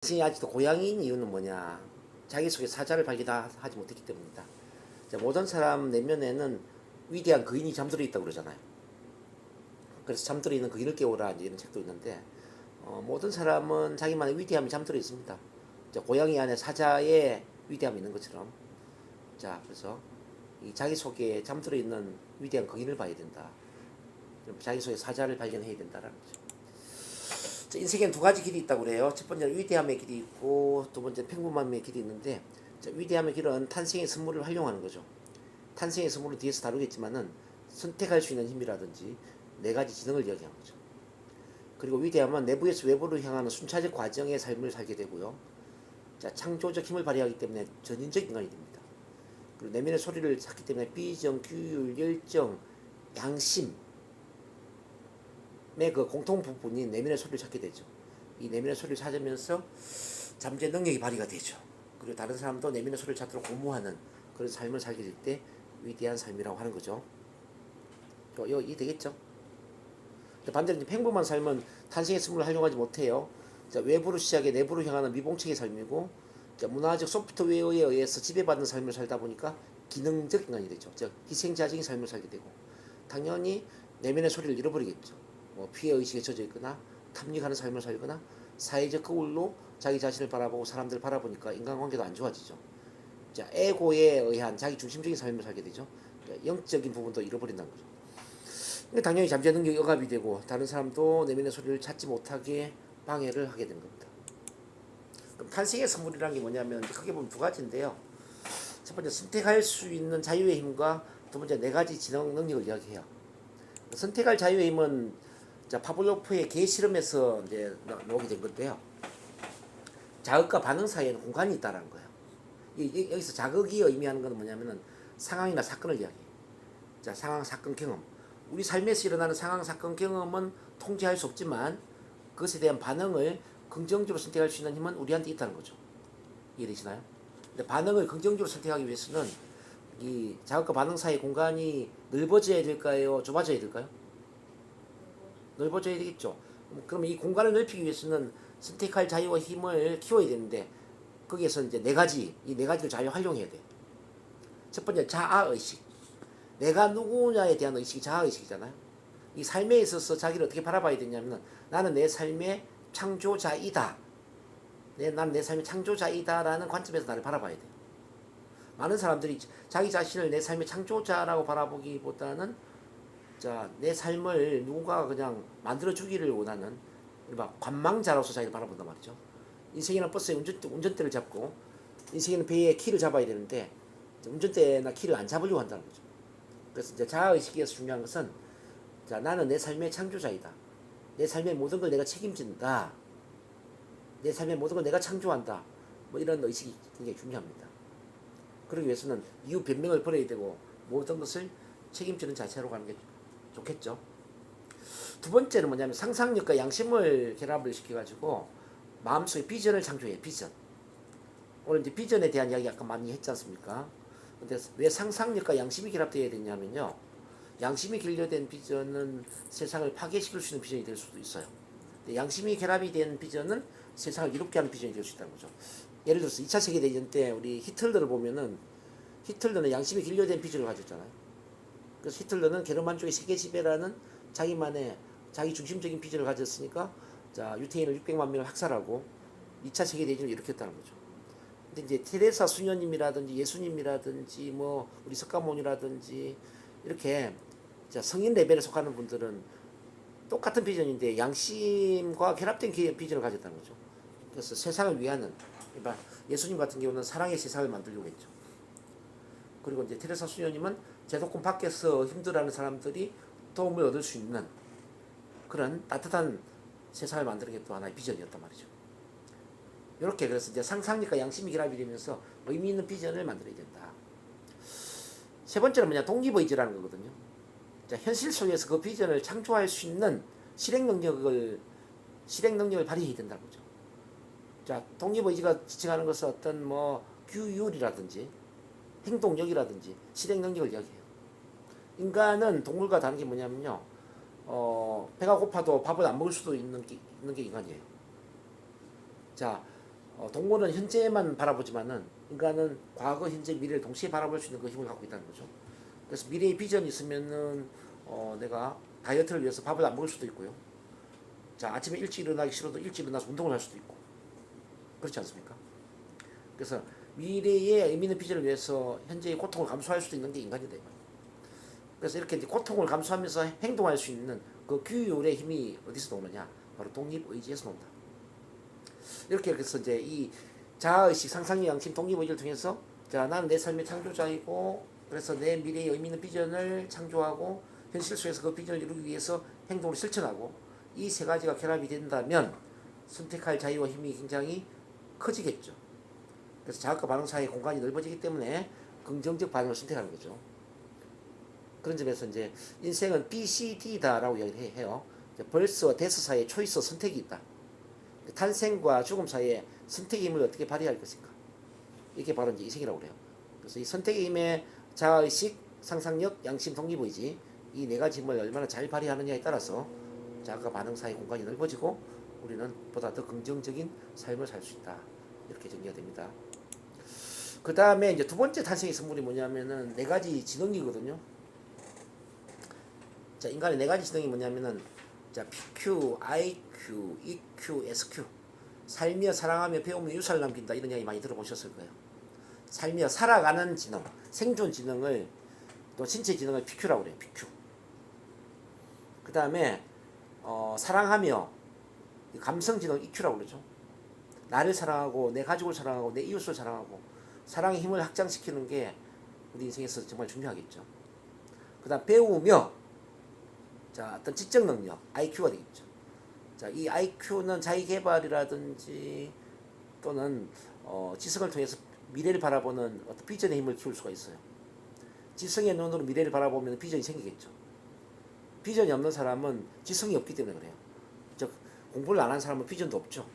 지층이 아직도 고양이인 이유는 뭐냐? 자기 속에 사자를 발견하지 못했기 때문이다. 자, 모든 사람 내면에는 위대한 거인이 잠들어 있다고 그러잖아요. 그래서 잠들어 있는 거인을 깨우라 이런 책도 있는데 모든 사람은 자기만의 위대함이 잠들어 있습니다. 자, 고양이 안에 사자의 위대함이 있는 것처럼 자 그래서 이 자기 속에 잠들어 있는 위대한 거인을 봐야 된다. 자기 속에 사자를 발견해야 된다라는 거죠. 자, 인생에는 두 가지 길이 있다고 그래요. 첫 번째는 위대함의 길이 있고 두 번째는 평범함의 길이 있는데 자, 위대함의 길은 탄생의 선물을 활용하는 거죠. 탄생의 선물은 뒤에서 다루겠지만은 선택할 수 있는 힘이라든지 네 가지 지능을 이야기하는 거죠. 그리고 위대함은 내부에서 외부로 향하는 순차적 과정의 삶을 살게 되고요. 자, 창조적 힘을 발휘하기 때문에 전인적 인간이 됩니다. 그리고 내면의 소리를 찾기 때문에 비정, 규율, 열정, 양심의 그 공통 부분이 내면의 소리를 찾게 되죠. 이 내면의 소리를 찾으면서 잠재 능력이 발휘가 되죠. 그리고 다른 사람도 내면의 소리를 찾도록 고무하는 그런 삶을 살게 될 때 위대한 삶이라고 하는 거죠. 이거 이해되겠죠? 반대로 평범한 삶은 탄생의 선물을 활용하지 못해요. 자, 외부로 시작해 내부로 향하는 미봉책의 삶이고 자, 문화적 소프트웨어에 의해서 지배받는 삶을 살다 보니까 기능적 인간이 되죠. 즉 희생자적인 삶을 살게 되고 당연히 내면의 소리를 잃어버리겠죠. 뭐 피해의식에 젖어 있거나 탐닉하는 삶을 살거나 사회적 거울로 자기 자신을 바라보고 사람들을 바라보니까 인간관계도 안 좋아지죠. 자, 에고에 의한 자기 중심적인 삶을 살게 되죠. 영적인 부분도 잃어버린다는 거죠. 당연히 잠재 능력이 억압이 되고 다른 사람도 내면의 소리를 찾지 못하게 방해를 하게 된 겁니다. 그럼 탄생의 선물이라는 게 뭐냐면 크게 보면 두 가지인데요. 첫 번째 선택할 수 있는 자유의 힘과 두 번째 네 가지 지능 능력을 이야기해요. 선택할 자유의 힘은 자, 파블로프의 개 실험에서 이제 나오게 된 건데요. 자극과 반응 사이에는 공간이 있다는 거예요. 여기서 자극이 의미하는 건 뭐냐면은 상황이나 사건을 이야기해요. 자, 상황, 사건, 경험. 우리 삶에서 일어나는 상황, 사건, 경험은 통제할 수 없지만 그것에 대한 반응을 긍정적으로 선택할 수 있는 힘은 우리한테 있다는 거죠. 이해되시나요? 근데 반응을 긍정적으로 선택하기 위해서는 이 자극과 반응 사이 공간이 넓어져야 될까요? 좁아져야 될까요? 넓어져야 되겠죠. 그럼 이 공간을 넓히기 위해서는 선택할 자유와 힘을 키워야 되는데 거기에서 이제 이 네 가지를 잘 활용해야 돼. 첫 번째 자아의식. 내가 누구냐에 대한 의식이 자아의식이잖아요. 이 삶에 있어서 자기를 어떻게 바라봐야 되냐면 나는 내 삶의 창조자이다. 나는 내 삶의 창조자이다라는 관점에서 나를 바라봐야 돼요. 많은 사람들이 자기 자신을 내 삶의 창조자라고 바라보기보다는 자, 내 삶을 누군가가 그냥 만들어주기를 원하는 관망자로서 자기를 바라본단 말이죠. 인생이나 버스의 운전대를 잡고 인생에는 배의 키를 잡아야 되는데 운전대나 키를 안 잡으려고 한다는 거죠. 그래서 이제 자아의식에서 중요한 것은 자, 나는 내 삶의 창조자이다. 내 삶의 모든 걸 내가 책임진다. 내 삶의 모든 걸 내가 창조한다. 뭐 이런 의식이 굉장히 중요합니다. 그러기 위해서는 이유 변명을 버려야 되고 모든 것을 책임지는 자체로 가는 게 좋겠죠. 두 번째는 뭐냐면 상상력과 양심을 결합을 시켜가지고 마음속에 비전을 창조해요. 비전. 오늘 이제 비전에 대한 이야기 아까 많이 했지 않습니까? 근데 왜 상상력과 양심이 결합되어야 되냐면요. 양심이 결여된 비전은 세상을 파괴시킬 수 있는 비전이 될 수도 있어요. 근데 양심이 결합이 된 비전은 세상을 이롭게 하는 비전이 될 수 있다는 거죠. 예를 들어서 2차 세계대전 때 우리 히틀러를 보면은 히틀러는 양심이 결여된 비전을 가졌잖아요. 그래서 히틀러는 게르만족의 세계 지배라는 자기만의 자기 중심적인 비전을 가졌으니까 자, 유태인을 600만 명을 학살하고 2차 세계대전을 일으켰다는 거죠. 근데 이제 테레사 수녀님이라든지 예수님이라든지 뭐 우리 석가모니라든지 이렇게 자, 성인 레벨에 속하는 분들은 똑같은 비전인데 양심과 결합된 비전을 가졌다는 거죠. 그래서 세상을 위하는 그러니까 예수님 같은 경우는 사랑의 세상을 만들려고 했죠. 그리고 이제 테레사 수녀님은 제도권 밖에서 힘들어하는 사람들이 도움을 얻을 수 있는 그런 따뜻한 세상을 만드는 게 또 하나의 비전이었단 말이죠. 이렇게 그래서 이제 상상력과 양심이 결합이 되면서 의미 있는 비전을 만들어야 된다. 세 번째는 뭐냐 독립의지라는 거거든요. 자, 현실 속에서 그 비전을 창조할 수 있는 실행 능력을 발휘해야 된다는 거죠. 자, 독립의지가 지칭하는 것은 어떤 뭐 규율이라든지 행동력이라든지 실행 능력을 이야기해요. 인간은 동물과 다른 게 뭐냐면요. 배가 고파도 밥을 안 먹을 수도 있는 게 인간이에요. 자, 동물은 현재만 바라보지만은 인간은 과거, 현재, 미래를 동시에 바라볼 수 있는 그 힘을 갖고 있다는 거죠. 그래서 미래의 비전이 있으면은 내가 다이어트를 위해서 밥을 안 먹을 수도 있고요. 자, 아침에 일찍 일어나기 싫어도 일찍 일어나서 운동을 할 수도 있고. 그렇지 않습니까? 그래서 미래의 의미 있는 비전을 위해서 현재의 고통을 감수할 수도 있는 게 인간이다. 그래서 이렇게 이제 고통을 감수하면서 행동할 수 있는 그 규율의 힘이 어디서 나오느냐? 바로 독립의지에서 나온다. 이렇게 해서 이제 이 자아의식, 상상력, 양심, 독립의지를 통해서 자, 나는 내 삶의 창조자이고 그래서 내 미래의 의미 있는 비전을 창조하고 현실 속에서 그 비전을 이루기 위해서 행동을 실천하고 이 세 가지가 결합이 된다면 선택할 자유와 힘이 굉장히 커지겠죠. 그래서 자극과 반응 사이의 공간이 넓어지기 때문에 긍정적 반응을 선택하는 거죠. 그런 점에서 이제 인생은 BCD다라고 이야기해요. 벌스와 데스 사이에 초이스 선택이 있다. 탄생과 죽음 사이에 선택의 힘을 어떻게 발휘할 것인가. 이게 바로 이제 이생이라고 그래요. 그래서 이 선택의 힘의 자아의식, 상상력, 양심, 독립의지 이 네 가지 힘을 얼마나 잘 발휘하느냐에 따라서 자아과 반응 사이 공간이 넓어지고 우리는 보다 더 긍정적인 삶을 살 수 있다. 이렇게 정리가 됩니다. 그 다음에 이제 두 번째 탄생의 선물이 뭐냐면은 네 가지 지능이거든요. 자, 인간의 네 가지 지능이 뭐냐면은 자, PQ, IQ, EQ, SQ. 살며 사랑하며 배우며 유산을 남긴다. 이런 이야기 많이 들어보셨을 거예요. 살며 살아가는 지능, 생존 지능을 또 신체 지능을 PQ라고 그래요. PQ. 그 다음에 사랑하며 감성 지능 EQ라고 그러죠. 나를 사랑하고 내 가족을 사랑하고 내 이웃을 사랑하고 사랑의 힘을 확장시키는 게 우리 인생에서 정말 중요하겠죠. 그 다음 배우며 자, 어떤 지적 능력, IQ가 되겠죠. 자, 이 IQ는 자기 개발이라든지 또는 지성을 통해서 미래를 바라보는 어떤 비전의 힘을 키울 수가 있어요. 지성의 눈으로 미래를 바라보면 비전이 생기겠죠. 비전이 없는 사람은 지성이 없기 때문에 그래요. 즉 공부를 안 한 사람은 비전도 없죠.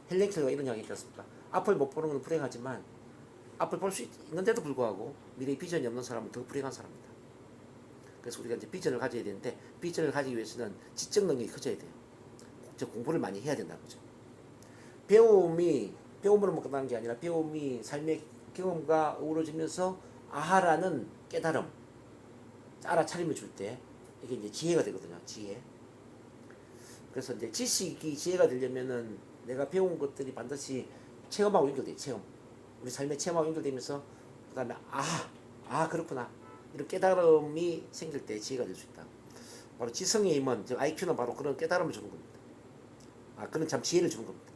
헬렌 켈러가 이런 이야기 있지 않습니까? 앞을 못 보는 건 불행하지만 앞을 볼 수 있는데도 불구하고 미래의 비전이 없는 사람은 더 불행한 사람입니다. 그래서 우리가 이제 비전을 가져야 되는데 비전을 가지기 위해서는 지적 능력이 커져야 돼요. 즉 공부를 많이 해야 된다는 거죠. 배움으로만 끝나는 게 아니라 배움이 삶의 경험과 어우러지면서 아하라는 깨달음, 알아차림을 줄 때 이게 이제 지혜가 되거든요. 지혜. 그래서 이제 지식이 지혜가 되려면은 내가 배운 것들이 반드시 체험하고 연결돼요. 체험. 우리 삶의 체험하고 연결되면서 그다음에 그렇구나. 이런 깨달음이 생길 때 지혜가 될 수 있다. 바로 지성의 힘은 즉 IQ는 바로 그런 깨달음을 주는 겁니다. 그런 참 지혜를 주는 겁니다.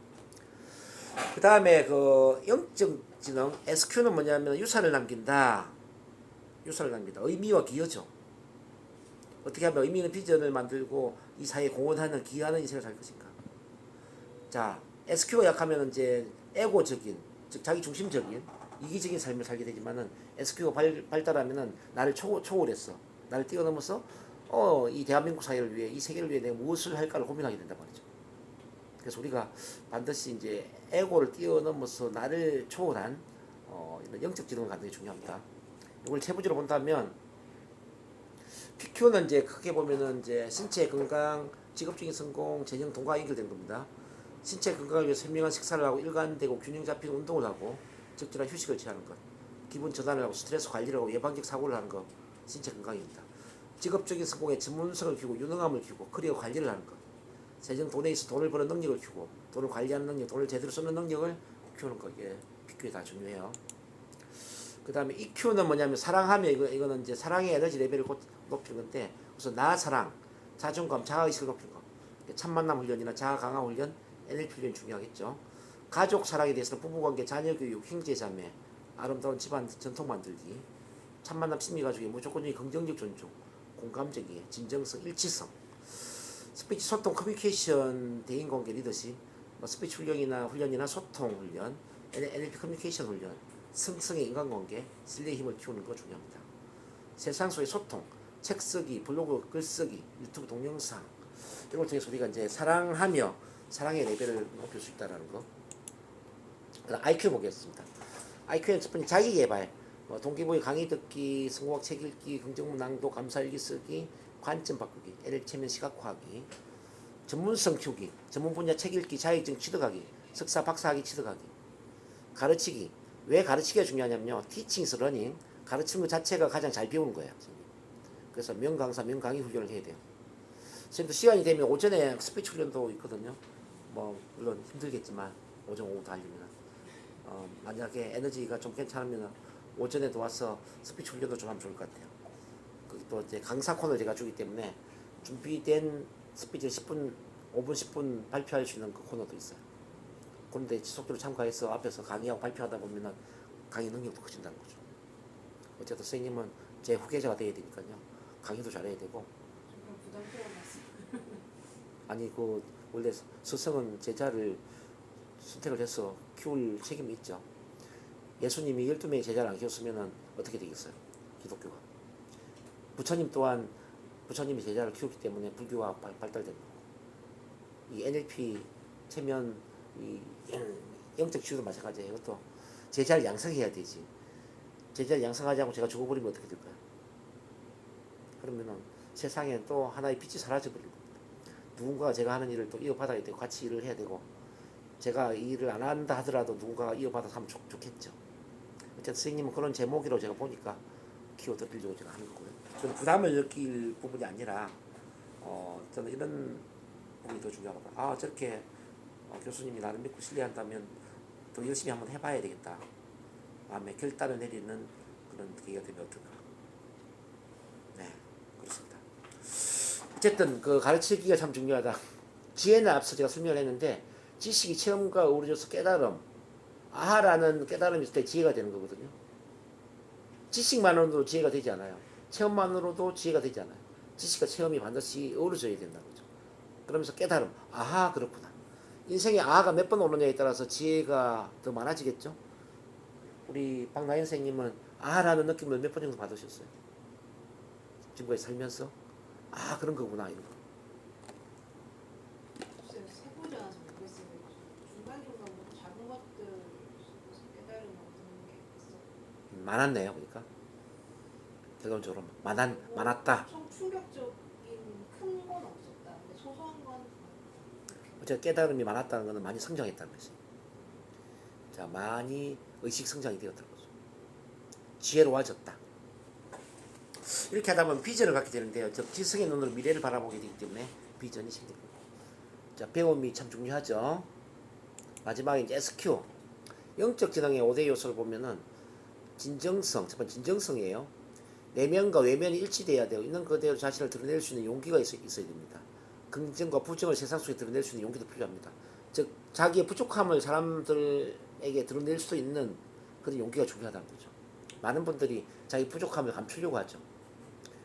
그 다음에 그 영적 지능 SQ는 뭐냐면 유산을 남긴다. 유산을 남긴다. 의미와 기여죠. 어떻게 하면 의미 있는 비전을 만들고 이 사회에 공헌하는 기여하는 인생을 살 것인가. 자, SQ가 약하면 이제 에고적인 즉 자기 중심적인 이기적인 삶을 살게 되지만은 SQ가 발달하면은 나를 초월했어. 나를 뛰어넘어서 이 대한민국 사회를 위해 이 세계를 위해 내가 무엇을 할까를 고민하게 된단 말이죠. 그래서 우리가 반드시 이제 에고를 뛰어넘어서 나를 초월한 이런 영적 지능을 갖는 게 중요합니다. 이걸 세부적으로 본다면 PQ는 이제 크게 보면은 이제 신체 건강, 직업적인 성공, 재정, 돈과 연결된 겁니다. 신체 건강을 위해 현명한 식사를 하고 일관되고 균형 잡힌 운동을 하고 적절한 휴식을 취하는 것, 기분 전환을 하고 스트레스 관리를 하고 예방적 사고를 하는 것, 신체 건강입니다. 직업적인 성공에 전문성을 키우고 유능함을 키우고 커리어 관리를 하는 것, 세정 돈에 있어 돈을 버는 능력을 키우고 돈을 관리하는 능력, 돈을 제대로 쓰는 능력을 키우는 것, 이게 PQ에 다 중요해요. 그 다음에 EQ는 뭐냐면 사랑하며 이거는 이제 사랑의 에너지 레벨을 높이는 건데 우선 나 사랑, 자존감, 자아의식을 높이는 거, 참만남 훈련이나 자아 강화 훈련, NLP 훈련이 중요하겠죠. 가족 사랑에 대해서는 부부관계, 자녀교육, 형제자매, 아름다운 집안 전통 만들기, 참만남 심리가족의 무조건적인 긍정적 존중, 공감적 이해, 진정성, 일치성, 스피치 소통, 커뮤니케이션, 대인관계 리더십, 스피치 훈련이나 소통 훈련, NLP 커뮤니케이션 훈련, 성성의 인간관계, 신뢰의 힘을 키우는 거 중요합니다. 세상 속의 소통, 책 쓰기, 블로그 글쓰기, 유튜브 동영상 이걸 통해서 우리가 이제 사랑하며 사랑의 레벨을 높일 수 있다는 거. 그다음 IQ 보겠습니다. IQ는 첫 번째 자기 개발, 동기부여 강의 듣기, 성공학 책 읽기, 긍정문 낭독, 감사 일기 쓰기, 관점 바꾸기, L체면 시각화하기, 전문성 키우기, 전문 분야 책 읽기, 자격증 취득하기, 석사 박사학위 취득하기. 가르치기. 왜 가르치기가 중요하냐면요. teaching is learning. 가르치는 것 자체가 가장 잘 배우는 거예요. 그래서 명강사, 명강의 훈련을 해야 돼요. 선생님도 시간이 되면 오전에 스피치 훈련도 있거든요. 뭐 물론 힘들겠지만 오전 오후 다 하려면 만약에 에너지가 좀 괜찮으면 오전에도 와서 스피치 훈련도 좀 하면 좋을 것 같아요. 또 이제 강사 코너를 제가 주기 때문에 준비된 스피치 10분, 5분, 10분 발표할 수 있는 그 코너도 있어요. 그런데 지속적으로 참가해서 앞에서 강의하고 발표하다 보면은 강의 능력도 커진다는 거죠. 어쨌든 선생님은 제 후계자가 돼야 되니까요. 강의도 잘해야 되고. 정말 부담스러운 말씀. 아니 그 원래 스승은 제자를 선택을 해서 키울 책임이 있죠. 예수님이 12명의 제자를 안 키웠으면 어떻게 되겠어요? 기독교가. 부처님 또한 부처님이 제자를 키웠기 때문에 불교가 발달된 거고. 이 NLP 체면 이 영적 치유도 마찬가지예요. 이것도 제자를 양성해야 되지. 제자를 양성하지 않고 제가 죽어버리면 어떻게 될까요? 그러면은 세상에 또 하나의 빛이 사라져버리고 누군가가 제가 하는 일을 또 이어받아야 되고 같이 일을 해야 되고 제가 이 일을 안 한다 하더라도 누군가가 이어받아서 하면 좋겠죠. 어쨌든 선생님은 그런 제목이라고 제가 보니까 키워드리려고 제가 하는 거고요. 저는 부담을 느낄 부분이 아니라 저는 이런 부분이 더 중요하다. 아 저렇게 교수님이 나를 믿고 신뢰한다면 더 열심히 한번 해봐야 되겠다. 마음에 결단을 내리는 그런 계기가 되면 어떨까. 네, 그렇습니다. 어쨌든 그 가르치기가 참 중요하다. 지혜는 앞서 제가 설명을 했는데 지식이 체험과 어우러져서 깨달음, 아하라는 깨달음이 있을 때 지혜가 되는 거거든요. 지식만으로도 지혜가 되지 않아요. 체험만으로도 지혜가 되지 않아요. 지식과 체험이 반드시 어우러져야 된다는 거죠. 그러면서 깨달음, 아하 그렇구나. 인생의 아하가 몇 번 오느냐에 따라서 지혜가 더 많아지겠죠. 우리 박나연 선생님은 아하라는 느낌을 몇 번 정도 받으셨어요? 지금까지 살면서 아 그런 거구나 이런 거. 글쎄요, 세보지 않아서 모르겠어요. 중간중간 뭐 작은 것들 깨달으면 얻는 게 있어. 많았네요. 그러니까 결론적으로 많았다. 엄청 충격적인 큰 건 없었다. 근데 소소한 건 어쨌든 깨달음이 많았다는 것은 많이 성장했다는 거죠. 자, 많이 의식 성장이 되었다는 거죠. 지혜로워졌다. 이렇게 하다 보면 비전을 갖게 되는데요. 즉 지성의 눈으로 미래를 바라보게 되기 때문에 비전이 생깁니다. 자, 배움이 참 중요하죠. 마지막에 이제 SQ 영적 지능의 5대 요소를 보면은 진정성, 첫 번째 진정성이에요. 내면과 외면이 일치돼야 돼요. 있는 그대로 자신을 드러낼 수 있는 용기가 있어야 됩니다. 긍정과 부정을 세상 속에 드러낼 수 있는 용기도 필요합니다. 즉 자기의 부족함을 사람들에게 드러낼 수 있는 그런 용기가 중요하다는 거죠. 많은 분들이 자기 부족함을 감추려고 하죠.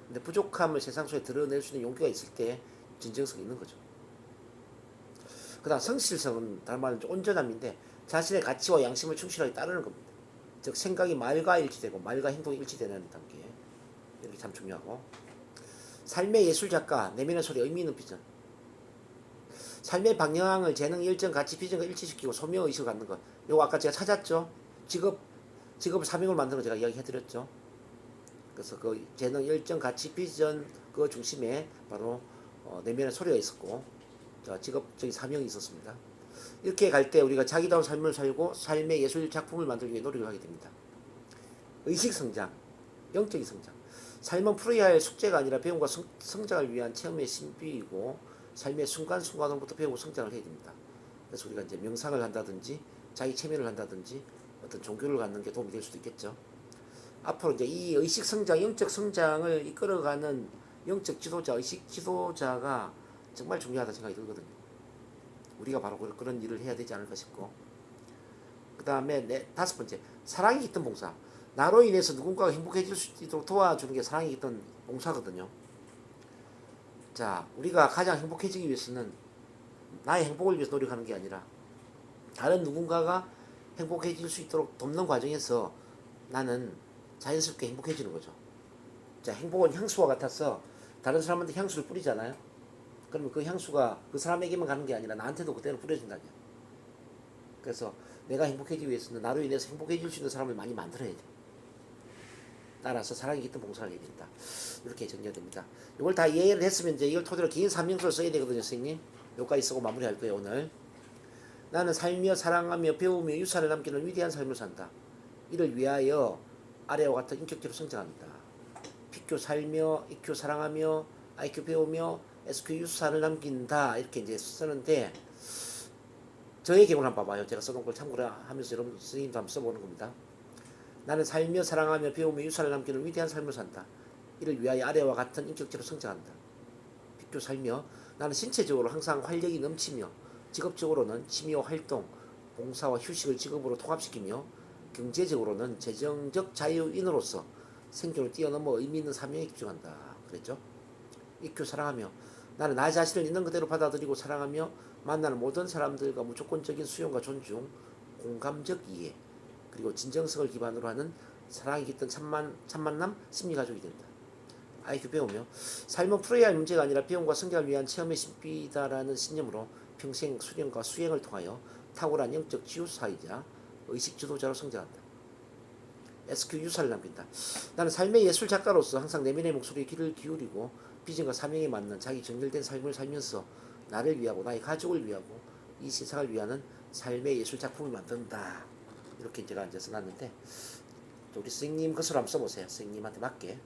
근데 부족함을 세상 속에 드러낼 수 있는 용기가 있을 때 진정성이 있는 거죠. 그 다음 성실성은 다른 말로 온전함인데 자신의 가치와 양심을 충실하게 따르는 겁니다. 즉 생각이 말과 일치되고 말과 행동이 일치되는 단계, 이렇게 참 중요하고, 삶의 예술작가, 내면의 소리, 의미 있는 비전. 삶의 방향을 재능, 열정, 가치, 비전과 일치시키고 소명의식을 갖는 것. 요거 아까 제가 찾았죠. 직업을 사명을 만드는 거 제가 이야기해드렸죠. 그래서 그 재능, 열정, 가치, 비전 그 중심에 바로 내면의 소리가 있었고, 직업적인 사명이 있었습니다. 이렇게 갈 때 우리가 자기다운 삶을 살고 삶의 예술 작품을 만들기 위해 노력을 하게 됩니다. 의식 성장, 영적인 성장. 삶은 풀어야 할 숙제가 아니라 배움과 성장을 위한 체험의 신비이고 삶의 순간순간부터 배우고 성장을 해야 됩니다. 그래서 우리가 이제 명상을 한다든지 자기 체면을 한다든지 어떤 종교를 갖는 게 도움이 될 수도 있겠죠. 앞으로 이제 이 의식 성장, 영적 성장을 이끌어가는 영적 지도자, 의식 지도자가 정말 중요하다 생각이 들거든요. 우리가 바로 그런 일을 해야 되지 않을까 싶고, 그 다음에 다섯 번째, 사랑이 깃든 봉사. 나로 인해서 누군가가 행복해질 수 있도록 도와주는 게 사랑이 깃든 봉사거든요. 자, 우리가 가장 행복해지기 위해서는 나의 행복을 위해서 노력하는 게 아니라 다른 누군가가 행복해질 수 있도록 돕는 과정에서 나는 자연스럽게 행복해지는 거죠. 자, 행복은 향수와 같아서 다른 사람한테 향수를 뿌리잖아요. 그러면 그 향수가 그 사람에게만 가는 게 아니라 나한테도 그대로 뿌려진다냐. 그래서 내가 행복해지기 위해서는 나로 인해서 행복해질 수 있는 사람을 많이 만들어야 돼. 따라서 사랑이 깃든 봉사를 해야 된다. 이렇게 정리가 됩니다. 이걸 다 이해를 했으면 이제 이걸 토대로 긴 3명서를 써야 되거든요, 선생님. 여기까지 쓰고 마무리할 거예요, 오늘. 나는 살며 사랑하며 배우며 유산을 남기는 위대한 삶을 산다. 이를 위하여 아래와 같은 인격체로 성장한다. PQ 살며, EQ 사랑하며, IQ 배우며, SQ 유산을 남긴다. 이렇게 이제 쓰는데 저의 경우를 한번 봐봐요. 제가 써놓은 걸 참고를 하면서 여러분 선생님도 한번 써보는 겁니다. 나는 살며 사랑하며 배우며 유산을 남기는 위대한 삶을 산다. 이를 위하여 아래와 같은 인격체로 성장한다. PQ 살며 나는 신체적으로 항상 활력이 넘치며 직업적으로는 취미와 활동, 봉사와 휴식을 직업으로 통합시키며 경제적으로는 재정적 자유인으로서 생존을 뛰어넘어 의미 있는 사명에 집중한다. 그랬죠? EQ 사랑하며 나는 나 자신을 있는 그대로 받아들이고 사랑하며 만나는 모든 사람들과 무조건적인 수용과 존중, 공감적 이해, 그리고 진정성을 기반으로 하는 사랑이 깃든 참만남 심리가족이 된다. IQ 배우며 삶은 풀어야 할 문제가 아니라 배움과 성장을 위한 체험의 신비다라는 신념으로 평생 수련과 수행을 통하여 탁월한 영적 지우사이자 의식 주도자로 성장한다. SQ 유사를 남긴다. 나는 삶의 예술 작가로서 항상 내면의 목소리에 귀를 기울이고 비전과 사명에 맞는 자기 정렬된 삶을 살면서 나를 위하고 나의 가족을 위하고 이 세상을 위하는 삶의 예술 작품을 만든다. 이렇게 제가 이제 써놨는데 우리 선생님 것으로 한번 써보세요. 선생님한테 맞게.